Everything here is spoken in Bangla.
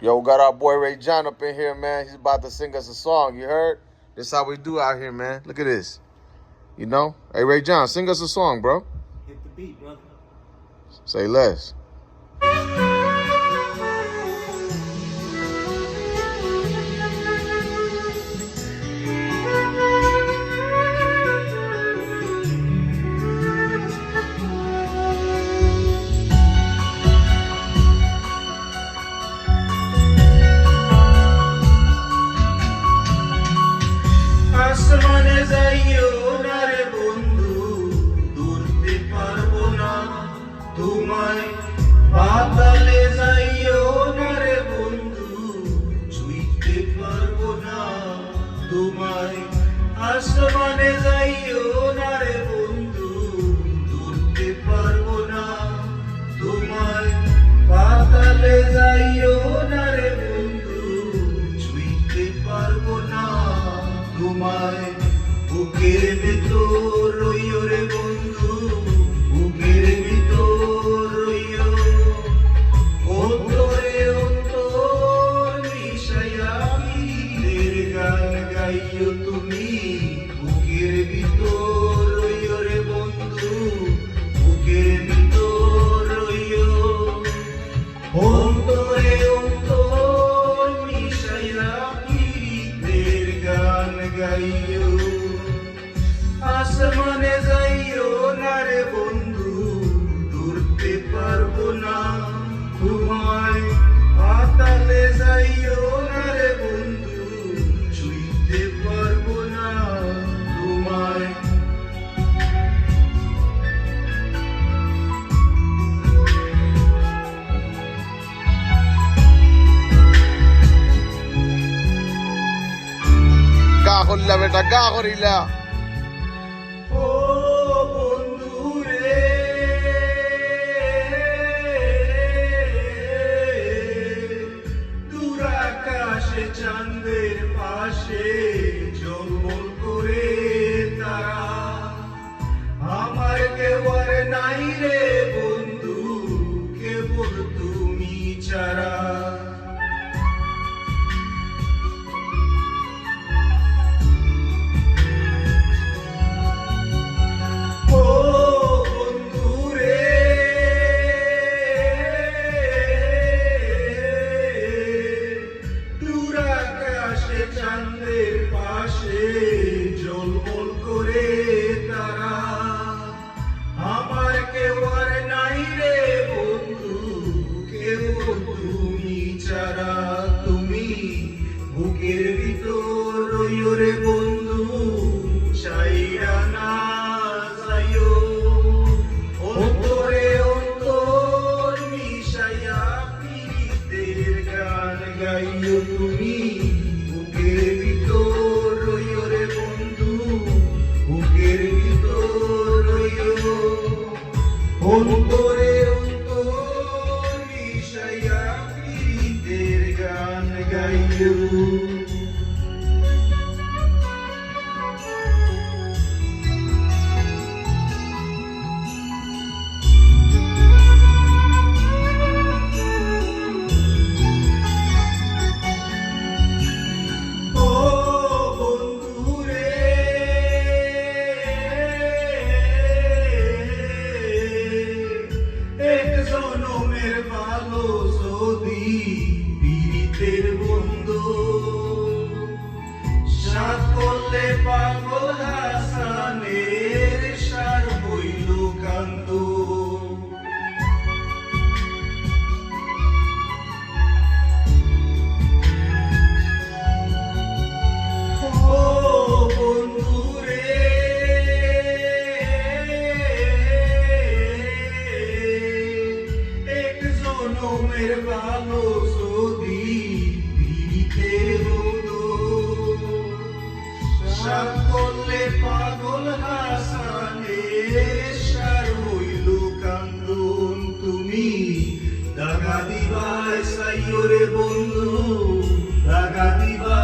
Yo, we got our boy Ray John up in here, man. He's about to sing us a song. You heard? This how we do out here, man. Look at this. You know? Hey, Ray John, sing us a song, bro. Hit the beat, brother. Say less. আসমানে যাইও না রে বন্ধু, দূরতে পারবো না তোমায়। পাতালে যাইও না রে বন্ধু, ছুঁইতে পারবো না তোমায়। আসমানে যাইও না রে বন্ধু, দূরতে পারবো না তোমায়। পাতালে যাইও না রে বন্ধু, ছুঁইতে পারবো না তোমায়। বুকের ভিতর রইও রে বন্ধু, বুকের ভিতর রইও। অন্তরে অন্তর মিশাইয়া পীরের গান গাইও তুমি। বুকের ভিতর রইও রে বন্ধু, বুকের ভিতর রইও। অন্তরে অন্তর মিশাইয়া পীরের গান গাইও। আসমানে যাইও না রে বন্ধু, দূরতে পারবো না তোমায়। পাতালে যাইও না রে বন্ধু, ছুঁইতে পারবো না তোমায়। গা হল্লা বেটা, গা হরিলা। ও বন্ধু রে, দূর আকাশে চাঁদের পাশে ঝলমল করে তারা। আমার কেউ আর নাই রে বন্ধু, কেবল তুমি ছাড়া। ও বন্ধু রে, দূর আকাশে চাঁদের পাশে ঝলমল করে তারা। আমার কেউ আর নাই রে বন্ধু, কেবল তুমি ছাড়া। তুমি বুকের ভিতর রইও রে বন্ধু, ছাইরা না যাইও। অন্তরে অন্তর মিশাইয়া পীরের গান গাইও তুমি। বুকের ভিতর রইও রে বন্ধু, বুকের ভিতর রইও। অন্তরে অন্তর মিশাইয়া পীরের গান গাইও। ও বন্ধু রে, এক জনমের ভালো যদি পীড়িতের বন্ধু, সাত করলে পাগল হাসানের সার হইল কান্দ। ও বন্ধু রে, এক জনমের ভালো যদি পীড়িতের বন্ধু, সাত করলে পাগল হাসানের সার হইল কান্দন। তুমি দাগা দিবাই সাইও রে বন্ধু, দাগা দিবা